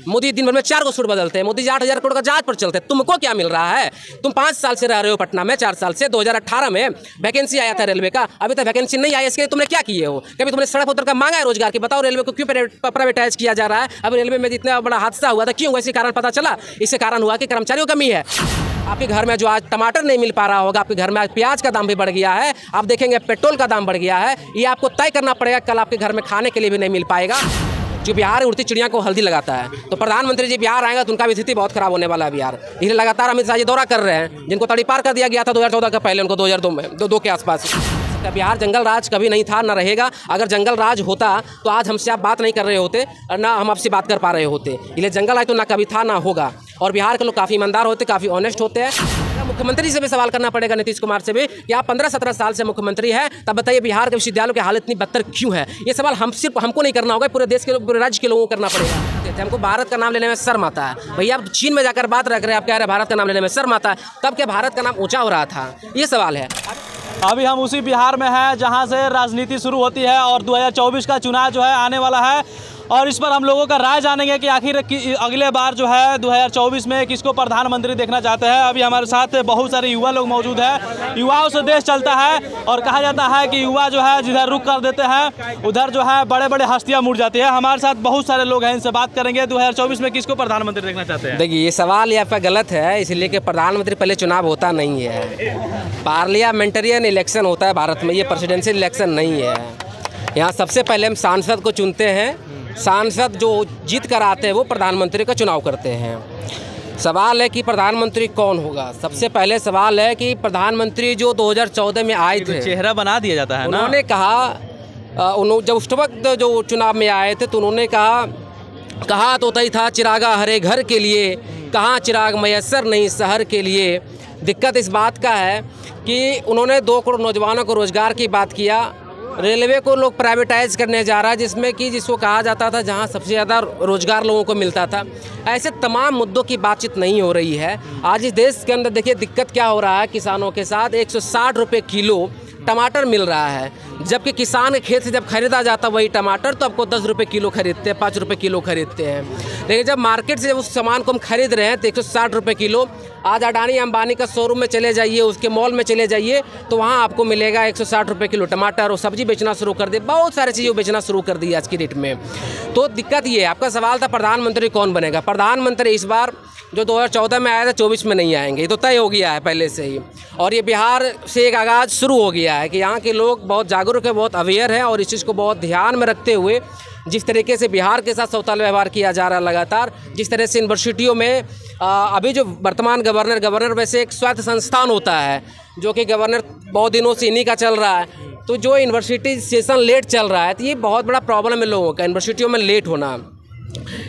मोदी दिन भर में 4 सूट बदलते हैं। मोदी जी 8,000 करोड़ का जहाज पर चलते हैं। तुमको क्या मिल रहा है? तुम 5 साल से रह रहे हो पटना में, 4 साल से। 2018 में वैकेंसी आया था रेलवे का, अभी तक वैकेंसी नहीं आई। इसके लिए तुमने क्या किए हो? कभी तुमने सड़क उतर कर मांगा है रोजगार की? बताओ रेलवे को क्यों प्राइवेटाइज किया जा रहा है? अब रेलवे में जितना बड़ा हादसा हुआ था, क्यों हुआ? इसी कारण पता चला। इससे कारण हुआ कि कर्मचारियों की कमी है। आपके घर में जो आज टमाटर नहीं मिल पा रहा होगा, आपके घर में आज प्याज का दाम भी बढ़ गया है, आप देखेंगे पेट्रोल का दाम बढ़ गया है। ये आपको तय करना पड़ेगा, कल आपके घर में खाने के लिए भी नहीं मिल पाएगा। जो बिहार उड़ती चिड़िया को हल्दी लगाता है, तो प्रधानमंत्री जी बिहार आएगा तो उनका भी स्थिति बहुत खराब होने वाला है बिहार। इसलिए लगातार अमित शाह जी दौरा कर रहे हैं, जिनको तड़ीपार कर दिया गया था 2014 का पहले, उनको 2002 में 2 के आसपास। बिहार जंगल राज कभी नहीं था, ना रहेगा। अगर जंगल राज होता तो आज हमसे आप बात नहीं कर रहे होते और ना हम आपसे बात कर पा रहे होते। इसलिए जंगल राज तो ना कभी था ना होगा। और बिहार के लोग काफ़ी ईमानदार होते, काफ़ी ऑनेस्ट होते हैं। मुख्यमंत्री से भी सवाल करना पड़ेगा, नीतीश कुमार से भी, कि आप 15-17 साल से मुख्यमंत्री हैं, तब बताइए बिहार के विश्वविद्यालयों की हालत इतनी बदतर क्यों है? ये सवाल हमको नहीं करना होगा, पूरे देश के पूरे राज्य के लोगों को करना पड़ेगा। हमको भारत का नाम लेने में शर्म आता है। भैया आप चीन में जाकर बात रख रहे हैं, आप कह रहे हैं भारत का नाम लेने में शर्म आता है, तब क्या भारत का नाम ऊँचा हो रहा था? ये सवाल है। अभी हम उसी बिहार में हैं जहां से राजनीति शुरू होती है और 2024 का चुनाव जो है आने वाला है, और इस पर हम लोगों का राय जानेंगे कि आखिर अगले बार जो है 2024 में किसको प्रधानमंत्री देखना चाहते हैं। अभी हमारे साथ बहुत सारे युवा लोग मौजूद हैं। युवाओं से देश चलता है और कहा जाता है कि युवा जो है जिधर रुख कर देते हैं उधर जो है बड़े बड़े हस्तियां मुड़ जाती है। हमारे साथ बहुत सारे लोग हैं, इनसे बात करेंगे 2024 में किसको प्रधानमंत्री देखना चाहते हैं। देखिए ये सवाल ये आपका गलत है, इसलिए कि प्रधानमंत्री पहले चुनाव होता नहीं है। पार्लियामेंटेरियन इलेक्शन होता है भारत में, ये प्रेसिडेंशियल इलेक्शन नहीं है। यहाँ सबसे पहले हम सांसद को चुनते हैं, सांसद जो जीत कर आते हैं वो प्रधानमंत्री का चुनाव करते हैं। सवाल है कि प्रधानमंत्री कौन होगा। सबसे पहले सवाल है कि प्रधानमंत्री जो 2014 में आए थे, चेहरा बना दिया जाता है ना। उन्होंने कहा, जब उस वक्त जो चुनाव में आए थे तो उन्होंने कहा तो तय था चिरागा हरे घर के लिए, कहाँ चिराग मैसर नहीं शहर के लिए। दिक्कत इस बात का है कि उन्होंने 2 करोड़ नौजवानों को रोज़गार की बात किया। रेलवे को लोग प्राइवेटाइज करने जा रहा है, जिसको कहा जाता था जहां सबसे ज़्यादा रोज़गार लोगों को मिलता था। ऐसे तमाम मुद्दों की बातचीत नहीं हो रही है। आज इस देश के अंदर देखिए दिक्कत क्या हो रहा है किसानों के साथ। 160 रुपये किलो टमाटर मिल रहा है, जबकि किसान के खेत से जब खरीदा जाता वही टमाटर तो आपको 10 रुपये किलो खरीदते हैं, 5 रुपये किलो खरीदते हैं। लेकिन जब मार्केट से उस सामान को हम खरीद रहे हैं तो 160 रुपये किलो। आज अडानी अंबानी का शोरूम में चले जाइए, उसके मॉल में चले जाइए तो वहाँ आपको मिलेगा 160 रुपये किलो टमाटर। और सब्जी बेचना शुरू कर दे, बहुत सारी चीज़ें बेचना शुरू कर दी आज की डेट में। तो दिक्कत ये है। आपका सवाल था प्रधानमंत्री कौन बनेगा। प्रधानमंत्री इस बार जो 2014 में आया था 24 में नहीं आएंगे, ये तो तय हो गया है पहले से ही। और ये बिहार से एक आगाज़ शुरू हो गया है कि यहाँ के लोग बहुत जागरूक है, बहुत अवेयर हैं, और इस चीज़ को बहुत ध्यान में रखते हुए जिस तरीके से बिहार के साथ सौतेला व्यवहार किया जा रहा है लगातार, जिस तरह से यूनिवर्सिटियों में अभी जो वर्तमान गवर्नर वैसे एक स्वायत्त संस्थान होता है जो कि गवर्नर बहुत दिनों से इन्हीं का चल रहा है। तो जो यूनिवर्सिटी सेशन लेट चल रहा है तो ये बहुत बड़ा प्रॉब्लम है लोगों का, यूनिवर्सिटियों में लेट होना।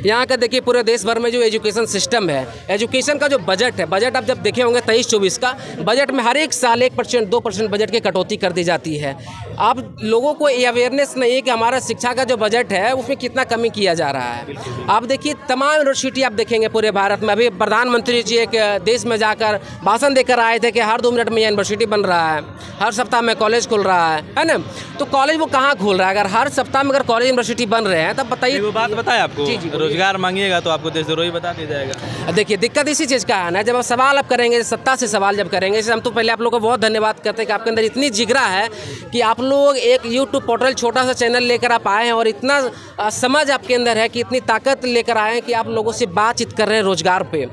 यहाँ का देखिए पूरे देश भर में जो एजुकेशन सिस्टम है, एजुकेशन का जो बजट है, बजट आप जब देखे होंगे 23-24 का बजट में हर एक साल 1%, 2% बजट की कटौती कर दी जाती है। अब लोगों को ये अवेयरनेस नहीं है कि हमारा शिक्षा का जो बजट है उसमें कितना कमी किया जा रहा है। आप देखिए तमाम यूनिवर्सिटी आप देखेंगे पूरे भारत में। अभी प्रधानमंत्री जी एक देश में जाकर भाषण देकर आए थे कि हर 2 मिनट में यूनिवर्सिटी बन रहा है, हर सप्ताह में कॉलेज खुल रहा है ना। तो कॉलेज वो कहाँ खुल रहा है? अगर हर सप्ताह में अगर कॉलेज यूनिवर्सिटी बन रहे हैं तब बताइए। वो बात बताए आपको, रोजगार मांगिएगा तो आपको देशद्रोही बता दिया जाएगा। देखिए दिक्कत इसी चीज़ का है ना, जब आप सवाल आप करेंगे, सत्ता से सवाल जब करेंगे, हम तो पहले आप लोगों को बहुत धन्यवाद करते हैं कि आपके अंदर इतनी जिगरा है कि आप लोग एक यूट्यूब पोर्टल छोटा सा चैनल लेकर आप आए हैं, और इतना समझ आपके अंदर है कि इतनी ताकत लेकर आए हैं कि आप लोगों से बातचीत कर रहे हैं रोजगार पे,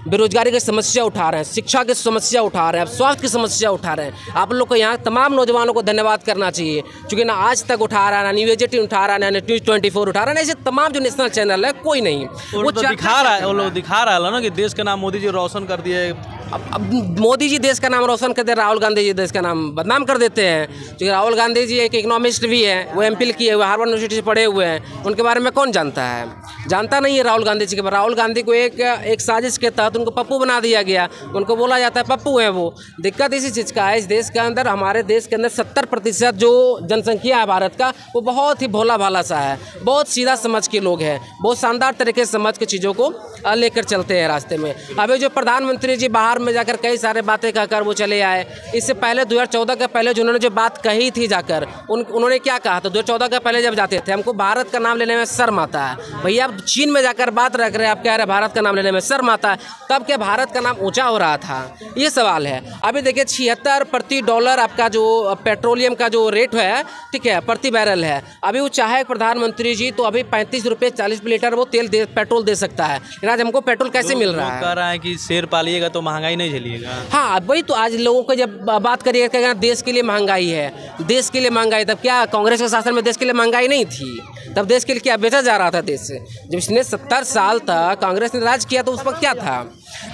बेरोजगारी की समस्या उठा रहे हैं, शिक्षा की समस्या उठा रहे हैं, स्वास्थ्य की समस्या उठा रहे हैं। आप लोग को यहाँ तमाम नौजवानों को धन्यवाद करना चाहिए, क्योंकि ना आज तक उठा रहा है, ना न्यूज़ 18 उठा रहा है, ना न्यूज़ 24 उठा रहा है, ऐसे तमाम जो नेशनल चैनल है कोई नहीं। वो तो दिखा रहा है, वो लोग दिखा रहा है ना कि देश का नाम मोदी जी रोशन कर दिए। अब मोदी जी देश का नाम रोशन कर दे, राहुल गांधी जी देश का नाम बदनाम कर देते हैं। क्योंकि राहुल गांधी जी एक इकोनॉमिस्ट भी हैं, वो एमफिल किए हुए, हार्वर्ड यूनिवर्सिटी से पढ़े हुए हैं। उनके बारे में कौन जानता है? जानता नहीं है राहुल गांधी जी के बारे। राहुल गांधी को एक साजिश के तहत उनको पप्पू बना दिया गया, उनको बोला जाता है पप्पू है वो। दिक्कत इसी चीज़ का है, इस देश के अंदर, हमारे देश के अंदर 70% जो जनसंख्या है भारत का, वो बहुत ही भोला भाला सा है, बहुत सीधा समझ के लोग हैं, बहुत शानदार तरीके से समझ के चीज़ों को लेकर चलते हैं रास्ते में। अभी जो प्रधानमंत्री जी बाहर बिहार में जाकर कई सारे बातें कहकर वो चले आए। इससे पहले 2014 के पहले जिन्होंने जो बात कही थी जाकर उन्होंने क्या कहा था? 2014 के पहले जब जाते थे हमको भारत का नाम लेने में शर्म आता है। भैया आप चीन में जाकर बात रख रहे हैं, आप कह रहे हैं भारत का नाम लेने में शर्म आता है, तब क्या भारत का नाम ऊँचा हो रहा था? ये सवाल है। अभी देखिए $76 आपका जो पेट्रोलियम का जो रेट है, ठीक है, प्रति बैरल है। अभी वो चाहे प्रधानमंत्री जी तो अभी 35 रुपये 40 लीटर वो पेट्रोल दे सकता है। आज हमको पेट्रोल कैसे मिल रहा है? कह रहा है कि शेर पालिएगा तो महंगाई नहीं झेलिएगा। हाँ वही तो, आज लोगों को जब बात करिएगा देश के लिए महंगाई है, देश के लिए महंगाई, तब क्या कांग्रेस के शासन में देश के लिए महंगाई नहीं थी? तब देश के लिए क्या बेचा जा रहा था देश से? जब इसने 70 साल तक कांग्रेस ने राज किया तो उस वक्त क्या था?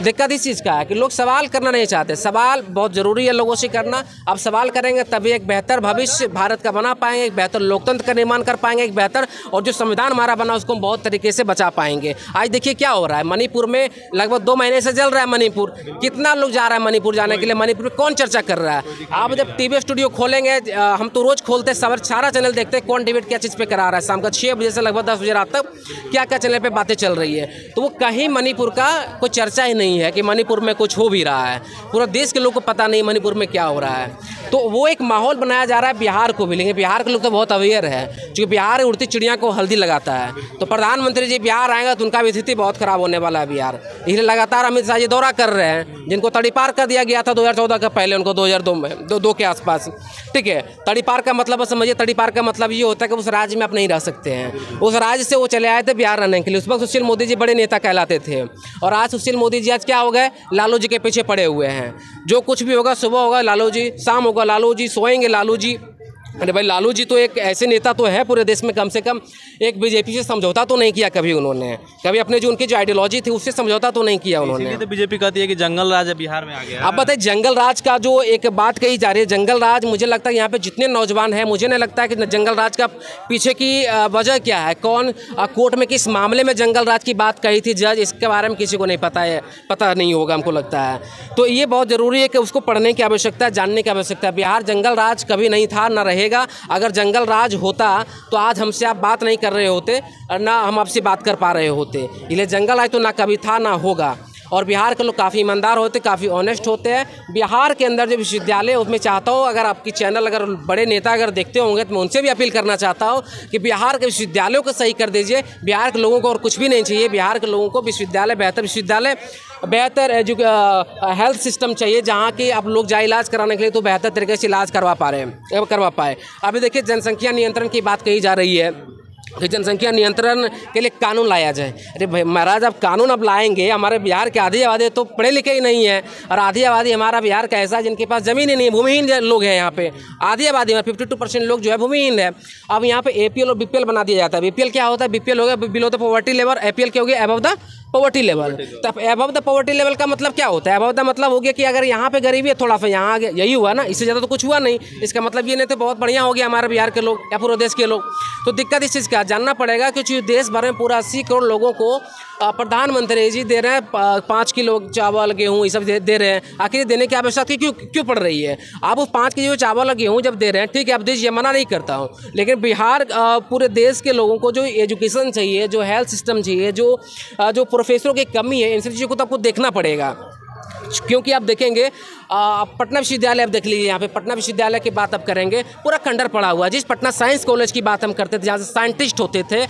दिक्कत इस चीज़ का है कि लोग सवाल करना नहीं चाहते। सवाल बहुत ज़रूरी है लोगों से करना। अब सवाल करेंगे तभी एक बेहतर भविष्य भारत का बना पाएंगे, एक बेहतर लोकतंत्र का निर्माण कर पाएंगे, एक बेहतर, और जो संविधान हमारा बना उसको हम बहुत तरीके से बचा पाएंगे। आज देखिए क्या हो रहा है मणिपुर में, लगभग 2 महीने से जल रहा है मणिपुर। कितना लोग जा रहा है मणिपुर जाने के लिए? मणिपुर में कौन चर्चा कर रहा है? आप जब टीवी स्टूडियो खोलेंगे, हम तो रोज़ खोलते सारा चैनल देखते हैं, कौन डिबेट क्या चीज़ पे करा रहा है। शाम का 6 बजे से लगभग 10 बजे रात तक क्या क्या चैनल पे बातें चल रही है, तो वो कहीं मणिपुर का कोई चर्चा ही नहीं है कि मणिपुर में कुछ हो भी रहा है। पूरा देश के लोग को पता नहीं मणिपुर में क्या हो रहा है। तो वो एक माहौल बनाया जा रहा है बिहार को भी, लेकिन बिहार के लोग तो बहुत अवेयर है, क्योंकि बिहार उड़ती चिड़िया को हल्दी लगाता है। तो प्रधानमंत्री जी बिहार आएगा तो उनका भी स्थिति बहुत खराब होने वाला है बिहार। इसलिए लगातार अमित शाह जी दौरा कर रहे हैं, जिनको तड़ीपार कर दिया गया था 2014 के पहले, उनको 2002 में 2 के आसपास, ठीक है। तड़ीपार का मतलब समझिए, तड़ीपार का मतलब ये होता है कि उस राज्य में आप नहीं रह सकते हैं। उस राज्य से वो चले आए थे बिहार रहने के लिए। उस वक्त सुशील मोदी जी बड़े नेता कहलाते थे, और आज सुशील मोदी जी आज क्या हो गए? लालू जी के पीछे पड़े हुए हैं। जो कुछ भी होगा, सुबह होगा लालू जी, शाम होगा लालू जी, सोएंगे लालू जी। अरे भाई लालू जी तो एक ऐसे नेता तो है पूरे देश में, कम से कम एक बीजेपी से समझौता तो नहीं किया कभी उन्होंने, कभी अपने जो उनकी जो आइडियोलॉजी थी उससे समझौता तो नहीं किया उन्होंने। तो बीजेपी कहती है कि जंगल राज बिहार में आ गया। अब बताइए, जंगल राज का जो एक बात कही जा रही है, जंगल राज, मुझे लगता है यहाँ पे जितने नौजवान हैं, मुझे नहीं लगता है कि जंगल राज का पीछे की वजह क्या है, कौन कोर्ट में किस मामले में जंगल राज की बात कही थी जज, इसके बारे में किसी को नहीं पता है, पता नहीं होगा हमको लगता है। तो ये बहुत ज़रूरी है कि उसको पढ़ने की आवश्यकता है, जानने की आवश्यकता है। बिहार जंगल राज कभी नहीं था, ना रहेगा। अगर जंगल राज होता तो आज हमसे आप बात नहीं कर रहे होते, और ना हम आपसे बात कर पा रहे होते। इसलिए जंगल राज तो ना कभी था ना होगा। और बिहार के लोग काफ़ी ईमानदार होते, काफ़ी ऑनेस्ट होते हैं। बिहार के अंदर जो विश्वविद्यालय, उसमें चाहता हूँ अगर आपकी चैनल, अगर बड़े नेता अगर देखते होंगे तो मैं उनसे भी अपील करना चाहता हूँ कि बिहार के विश्वविद्यालयों को सही कर दीजिए। बिहार के लोगों को और कुछ भी नहीं चाहिए, बिहार के लोगों को विश्वविद्यालय, बेहतर हेल्थ सिस्टम चाहिए, जहाँ कि आप लोग जाए इलाज कराने के लिए तो बेहतर तरीके से इलाज करवा पाए। अभी देखिए जनसंख्या नियंत्रण की बात कही जा रही है कि जनसंख्या नियंत्रण के लिए कानून लाया जाए। अरे भाई महाराज, अब कानून अब लाएंगे, हमारे बिहार के आधी आबादी तो पढ़े लिखे ही नहीं है, और आधी आबादी हमारा बिहार का ऐसा है जिनके पास ज़मीन ही नहीं है, भूमिहीन लोग हैं यहाँ पे। आधी आबादी में 52% लोग जो है भूमिहीन है। अब यहाँ पे APL और BPL बना दिया जाता है। BPL क्या होता है? BPL हो गया below the poverty level, APL क्या हो गया? Above the poverty level. तब अबव द पॉवर्टी लेवल का मतलब क्या होता है? अबव द मतलब हो गया कि अगर यहाँ पे गरीबी है थोड़ा सा, यहाँ आ गया, यही हुआ ना, इससे ज़्यादा तो कुछ हुआ नहीं। इसका मतलब ये नहीं तो बहुत बढ़िया हो गया हमारे बिहार के लोग या पूरे देश के लोग। तो दिक्कत इस चीज़ का जानना पड़ेगा कि देश भर में पूरा 80 करोड़ लोगों को प्रधानमंत्री जी दे रहे हैं 5 किलो चावल गेहूँ ये सब दे रहे हैं। आखिर देने की आवश्यकता क्यों पड़ रही है? आप वो 5 किलो चावल और गेहूँ जब दे रहे हैं, ठीक है, आप दीजिए, मना नहीं करता हूँ, लेकिन बिहार पूरे देश के लोगों को जो एजुकेशन चाहिए, जो हेल्थ सिस्टम चाहिए, जो प्रोफेसरों की कमी है, इन सब चीज़ों को तो आपको देखना पड़ेगा। क्योंकि आप देखेंगे पटना विश्वविद्यालय, आप देख लीजिए, यहाँ पे पटना विश्वविद्यालय की बात अब करेंगे, पूरा खंडर पड़ा हुआ है। जिस पटना साइंस कॉलेज की बात हम करते थे, जहाँ से साइंटिस्ट होते थे,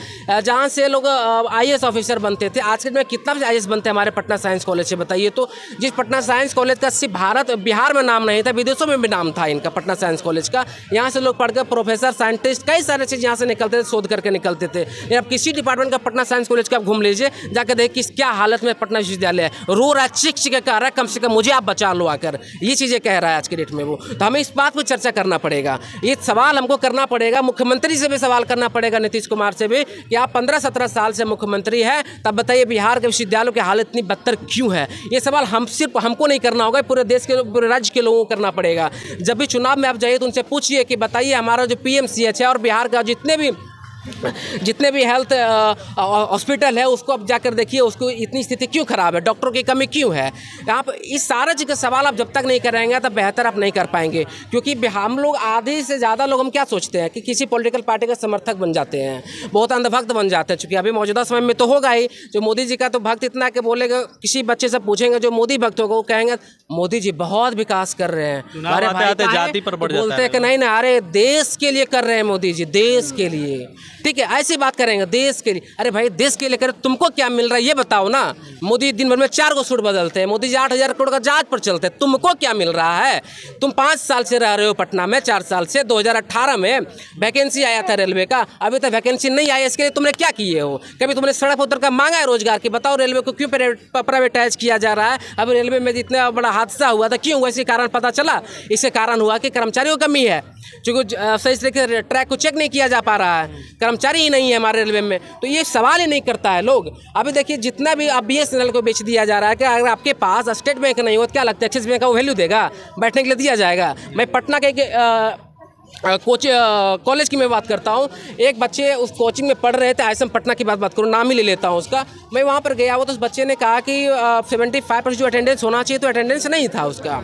जहाँ से लोग IAS ऑफिसर बनते थे, आज के दिन में कितना IAS बनते हैं हमारे पटना साइंस कॉलेज से, बताइए तो। जिस पटना साइंस कॉलेज का सिर्फ बिहार में नाम नहीं था, विदेशों में भी नाम था इनका, पटना साइंस कॉलेज का। यहाँ से लोग पढ़कर प्रोफेसर, साइंटिस्ट, कई सारे चीज़ यहाँ से निकलते थे, शोध करके निकलते थे। लेकिन अब किसी डिपार्टमेंट का पटना साइंस कॉलेज का आप घूम लीजिए, जाकर देखिए क्या हालत में पटना विश्वविद्यालय है। रो रहा है, चिक कह रहा है, कम से कम मुझे आप बचा लो आकर, ये चीज़ें कह रहा है आज के डेट में वो। तो हमें इस बात पर चर्चा करना पड़ेगा, ये सवाल हमको करना पड़ेगा, मुख्यमंत्री से भी सवाल करना पड़ेगा, नीतीश कुमार से भी, कि आप 15-17 साल से मुख्यमंत्री हैं, तब बताइए बिहार के विश्वविद्यालयों की हालत इतनी बदतर क्यों है? ये सवाल सिर्फ हमको नहीं करना होगा, पूरे देश के, पूरे राज्य के लोगों को करना पड़ेगा। जब भी चुनाव में आप जाइए तो उनसे पूछिए कि बताइए हमारा जो PMCH है और बिहार का जितने भी जितने भी हेल्थ हॉस्पिटल है उसको अब जाकर देखिए, उसको इतनी स्थिति क्यों ख़राब है, डॉक्टरों की कमी क्यों है। आप इस सारा चीज़ का सवाल आप जब तक नहीं करेंगे तब बेहतर आप नहीं कर पाएंगे। क्योंकि हम लोग आधे से ज़्यादा लोग हम क्या सोचते हैं कि किसी पॉलिटिकल पार्टी का समर्थक बन जाते हैं, बहुत अंधभक्त बन जाते हैं। चूँकि अभी मौजूदा समय में तो होगा ही, जो मोदी जी का तो भक्त इतना कि बोलेगा, किसी बच्चे से पूछेंगे जो मोदी भक्त होगा वो कहेंगे मोदी जी बहुत विकास कर रहे हैं। अरे भाई जाति पर बढ़ जाता बोलते हैं कि नहीं ना, अरे देश के लिए कर रहे हैं मोदी जी, देश के लिए। ठीक है, ऐसी बात करेंगे देश के लिए। अरे भाई देश के लिए करे, तुमको क्या मिल रहा है ये बताओ ना। मोदी दिन भर में 4 को सूट बदलते हैं, मोदी जी 8,000 करोड़ का जहाज पर चलते हैं, तुमको क्या मिल रहा है। तुम 5 साल से रह रहे हो पटना में, 4 साल से। 2018 में वैकेंसी आया था रेलवे का, अभी तक वैकेंसी नहीं आई। इसके लिए तुमने क्या किए हो? कभी तुमने सड़क पर उतर कर मांगा है रोजगार की? बताओ रेलवे को क्यों प्राइवेटाइज किया जा रहा है। अभी रेलवे में जितना बड़ा हादसा हुआ था क्यों हुआ, इसी कारण पता चला। इससे कारण हुआ कि कर्मचारियों की कमी है, क्योंकि सही तरीके से ट्रैक को चेक नहीं किया जा पा रहा है, कर्मचारी ही नहीं है हमारे रेलवे में। तो ये सवाल ही नहीं करता है लोग। अभी देखिए जितना भी अब BSNL को बेच दिया जा रहा है कि अगर आपके पास स्टेट बैंक नहीं हो तो क्या लगता है एक्सिस बैंक का वो वैल्यू देगा, बैठने के लिए दिया जाएगा। मैं पटना के कॉलेज की मैं बात करता हूँ। एक बच्चे उस कोचिंग में पढ़ रहे थे, ISM पटना की बात करूँ, नाम ही ले लेता हूँ उसका। मैं वहाँ पर गया हुआ तो उस बच्चे ने कहा कि 75% जो अटेंडेंस होना चाहिए तो अटेंडेंस नहीं था उसका।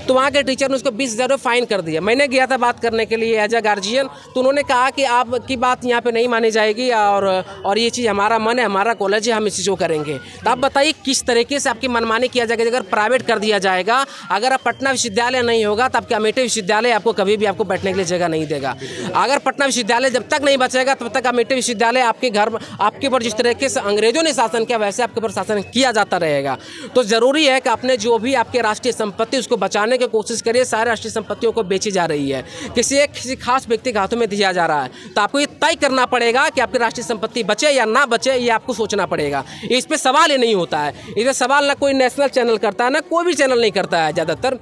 तो वहाँ के टीचर ने उसको 20,000 फाइन कर दिया। मैंने गया था बात करने के लिए एज ए गार्जियन, तो उन्होंने कहा कि आपकी बात यहाँ पे नहीं मानी जाएगी और ये चीज़ हमारा मन है, हमारा कॉलेज है, हम इस चीज़ को करेंगे। तो आप बताइए किस तरीके से आपकी मनमानी किया जाएगा। अगर प्राइवेट कर दिया जाएगा, अगर आप पटना विश्वविद्यालय नहीं होगा तब क्या अमेठी विश्वविद्यालय आपको कभी भी आपको बैठने के लिए जगह नहीं देगा। अगर पटना विश्वविद्यालय जब तक नहीं बचेगा तब तक अमेठी विश्वविद्यालय आपके घर आपके ऊपर जिस तरीके से अंग्रेजों ने शासन किया वैसे आपके ऊपर शासन किया जाता रहेगा। तो ज़रूरी है कि आपने जो भी आपके राष्ट्रीय संपत्ति उसको बचाने की कोशिश करिए। सारे राष्ट्रीय संपत्तियों को बेची जा रही है, किसी खास व्यक्ति के हाथों में दिया जा रहा है। तो आपको ये तय करना पड़ेगा कि आपकी राष्ट्रीय संपत्ति बचे या ना बचे, ये आपको सोचना पड़ेगा। इस पर सवाल ही नहीं होता है। इस पर सवाल ना कोई नेशनल चैनल करता है, ना कोई भी चैनल नहीं करता है। ज़्यादातर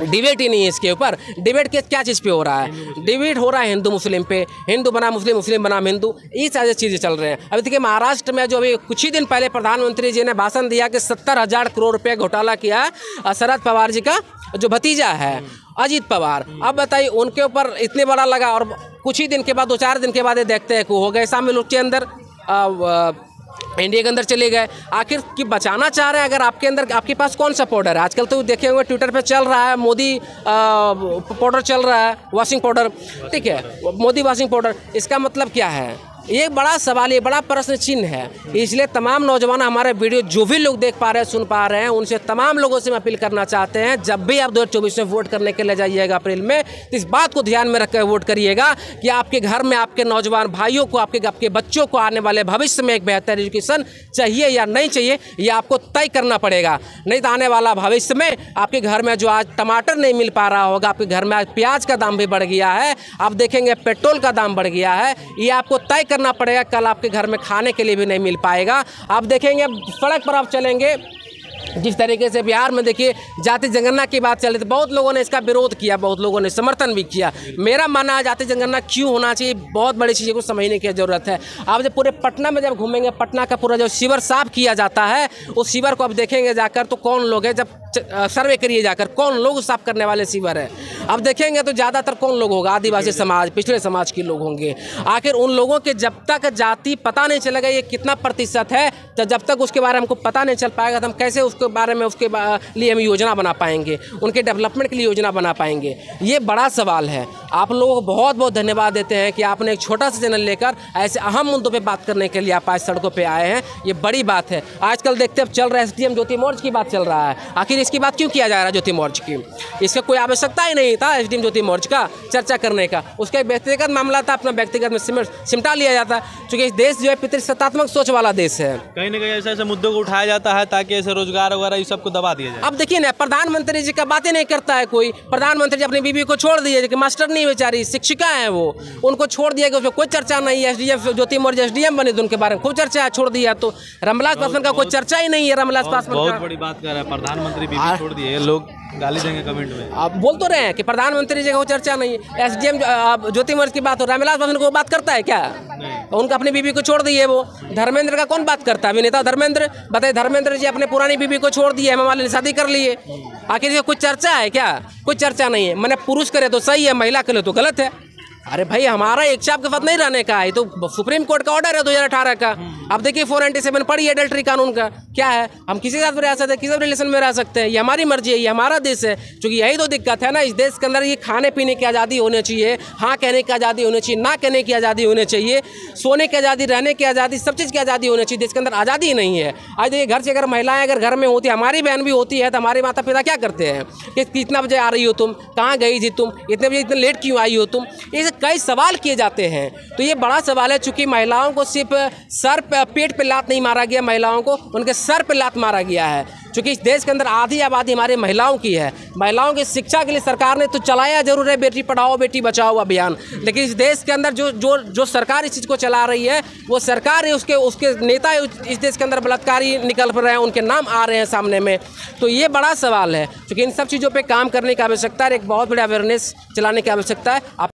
डिबेट ही नहीं है इसके ऊपर। डिबेट क्या चीज़ पे हो रहा है? डिबेट हो रहा है हिंदू मुस्लिम पे, हिंदू बना मुस्लिम, मुस्लिम बना हिंदू, ये सारी चीज़ें चल रहे हैं। अभी देखिए महाराष्ट्र में जो अभी कुछ ही दिन पहले प्रधानमंत्री जी ने भाषण दिया कि 70,000 करोड़ रुपये घोटाला किया शरद पवार जी का जो भतीजा है अजीत पवार। अब बताइए उनके ऊपर इतने बड़ा लगा और कुछ ही दिन के बाद 2-4 दिन के बाद ये देखते हैं कि हो गए शामिल उसके अंदर, इंडिया के अंदर चले गए। आखिर कि बचाना चाह रहे हैं। अगर आपके अंदर आपके पास कौन सा पाउडर है? आजकल तो देखे हुए ट्विटर पे चल रहा है मोदी पाउडर चल रहा है, वॉशिंग पाउडर। ठीक है, मोदी वॉशिंग पाउडर, इसका मतलब क्या है? ये बड़ा सवाल, ये बड़ा प्रश्न चिन्ह है। इसलिए तमाम नौजवान हमारे वीडियो जो भी लोग देख पा रहे हैं, सुन पा रहे हैं, उनसे तमाम लोगों से मैं अपील करना चाहते हैं, जब भी आप 2024 में वोट करने के लिए जाइएगा अप्रैल में, तो इस बात को ध्यान में रखकर वोट करिएगा कि आपके घर में आपके नौजवान भाइयों को, आपके बच्चों को आने वाले भविष्य में एक बेहतर एजुकेशन चाहिए या नहीं चाहिए, ये आपको तय करना पड़ेगा। नहीं तो आने वाला भविष्य में आपके घर में जो आज टमाटर नहीं मिल पा रहा होगा, आपके घर में आज प्याज का दाम भी बढ़ गया है, आप देखेंगे पेट्रोल का दाम बढ़ गया है, ये आपको तय करना पड़ेगा। कल आपके घर में खाने के लिए भी नहीं मिल पाएगा। आप देखेंगे सड़क पर आप चलेंगे, जिस तरीके से बिहार में देखिए जाति जनगणना की बात चल रही थी, बहुत लोगों ने इसका विरोध किया, बहुत लोगों ने समर्थन भी किया। मेरा मानना है जाति जनगणना क्यों होना चाहिए, बहुत बड़ी चीज़ों को समझने की ज़रूरत है। आप जब पूरे पटना में जब घूमेंगे, पटना का पूरा जो सीवर साफ किया जाता है, उस सीवर को आप देखेंगे जाकर तो कौन लोग हैं, जब सर्वे करिए जाकर कौन लोग साफ करने वाले सीवर है, अब देखेंगे तो ज़्यादातर कौन लोग होगा? आदिवासी समाज, पिछड़े समाज के लोग होंगे। आखिर उन लोगों के जब तक जाति पता नहीं चलेगा ये कितना प्रतिशत है, तो जब तक उसके बारे में हमको पता नहीं चल पाएगा तो हम कैसे उसके बारे में उसके लिए हम योजना बना पाएंगे, उनके डेवलपमेंट के लिए योजना बना पाएंगे? ये बड़ा सवाल है। आप लोगों को बहुत बहुत धन्यवाद देते हैं कि आपने एक छोटा सा चैनल लेकर ऐसे अहम मुद्दों पे बात करने के लिए आप आज सड़कों पे आए हैं। ये बड़ी बात है। आजकल देखते अब चल रहा है SDM ज्योति मौर्य की बात चल रहा है। आखिर इसकी बात क्यों किया जा रहा है ज्योति मौर्य की? इसका कोई आवश्यकता ही नहीं था SDM ज्योति मौर्य का चर्चा करने का। उसका एक व्यक्तिगत मामला था, अपना व्यक्तिगत में सिमटा लिया जाता, क्योंकि इस देश जो है पितृसत्तात्मक सोच वाला देश है। कहीं ना कहीं ऐसे ऐसे मुद्दों को उठाया जाता है ताकि ऐसे रोजगार वगैरह ये सब को दबा दिया जाए। अब देखिए ना, प्रधानमंत्री जी का बातें नहीं करता है कोई। प्रधानमंत्री जी अपनी बीवी को छोड़ दिए, कि मास्टर नहीं बेचारी शिक्षिका है वो, उनको छोड़ दिया कि उसमें कोई चर्चा नहीं है। SDM ज्योति मौर्य SDM बने तो उनके बारे में खूब चर्चा है, छोड़ दिया। तो रामविलास पासवान का कोई चर्चा ही नहीं है। रामविलास पासवान बहुत बड़ी बात कर रहा है, प्रधानमंत्री बीवी छोड़ दिए, लोग गाली देंगे कमेंट में। आप बोल तो रहे हैं कि प्रधानमंत्री जी का कोई चर्चा नहीं है। SDM ज्योति मौर्य की बात हो, रामविलास पासवान को बात करता है क्या? उनका अपनी बीवी को छोड़ दिए वो। धर्मेंद्र का कौन बात करता है? अभिनेता धर्मेंद्र, बताइए, धर्मेंद्र जी अपने पुरानी बीवी को छोड़ दिए, हेमा मालिनी शादी कर लिए। आखिर ये कुछ चर्चा है क्या? कुछ चर्चा नहीं है। मैंने पुरुष करे तो सही है, महिला करे तो गलत है। अरे भाई हमारा एक चाप का वध नहीं रहने का है, तो सुप्रीम कोर्ट का ऑर्डर है 2018 का। अब देखिए 497 पढ़िए एडल्ट्री कानून का क्या है, हम किसी के साथ रह सकते हैं, किसी रिलेशन में रह सकते हैं, ये हमारी मर्जी है, ये हमारा देश है। क्योंकि यही तो दिक्कत है ना इस देश के अंदर, ये खाने पीने की आज़ादी होनी चाहिए, हाँ कहने की आज़ादी होनी चाहिए, ना कहने की आज़ादी होनी चाहिए, सोने की आज़ादी, रहने की आज़ादी, सब चीज़ की आज़ादी होनी चाहिए। देश के अंदर आज़ादी ही नहीं है। आज देखिए घर से अगर महिलाएं अगर घर में होती है, हमारी बहन भी होती है, तो हमारे माता पिता क्या करते हैं कि कितना बजे आ रही हो तुम, कहाँ गई थी तुम, इतने बजे इतने लेट क्यों आई हो तुम, ये कई सवाल किए जाते हैं। तो ये बड़ा सवाल है। चूँकि महिलाओं को सिर्फ सर पे, पेट पे लात नहीं मारा गया, महिलाओं को उनके सर पे लात मारा गया है। क्योंकि इस देश के अंदर आधी आबादी हमारी महिलाओं की है। महिलाओं की शिक्षा के लिए सरकार ने तो चलाया जरूर है बेटी पढ़ाओ बेटी बचाओ अभियान, लेकिन इस देश के अंदर जो सरकार इस चीज़ को चला रही है, वो सरकार है, उसके नेता इस देश के अंदर बलात्कारी निकल रहे हैं, उनके नाम आ रहे हैं सामने में। तो ये बड़ा सवाल है। क्योंकि इन सब चीज़ों पर काम करने की आवश्यकता है, एक बहुत बड़ा अवेयरनेस चलाने की आवश्यकता है।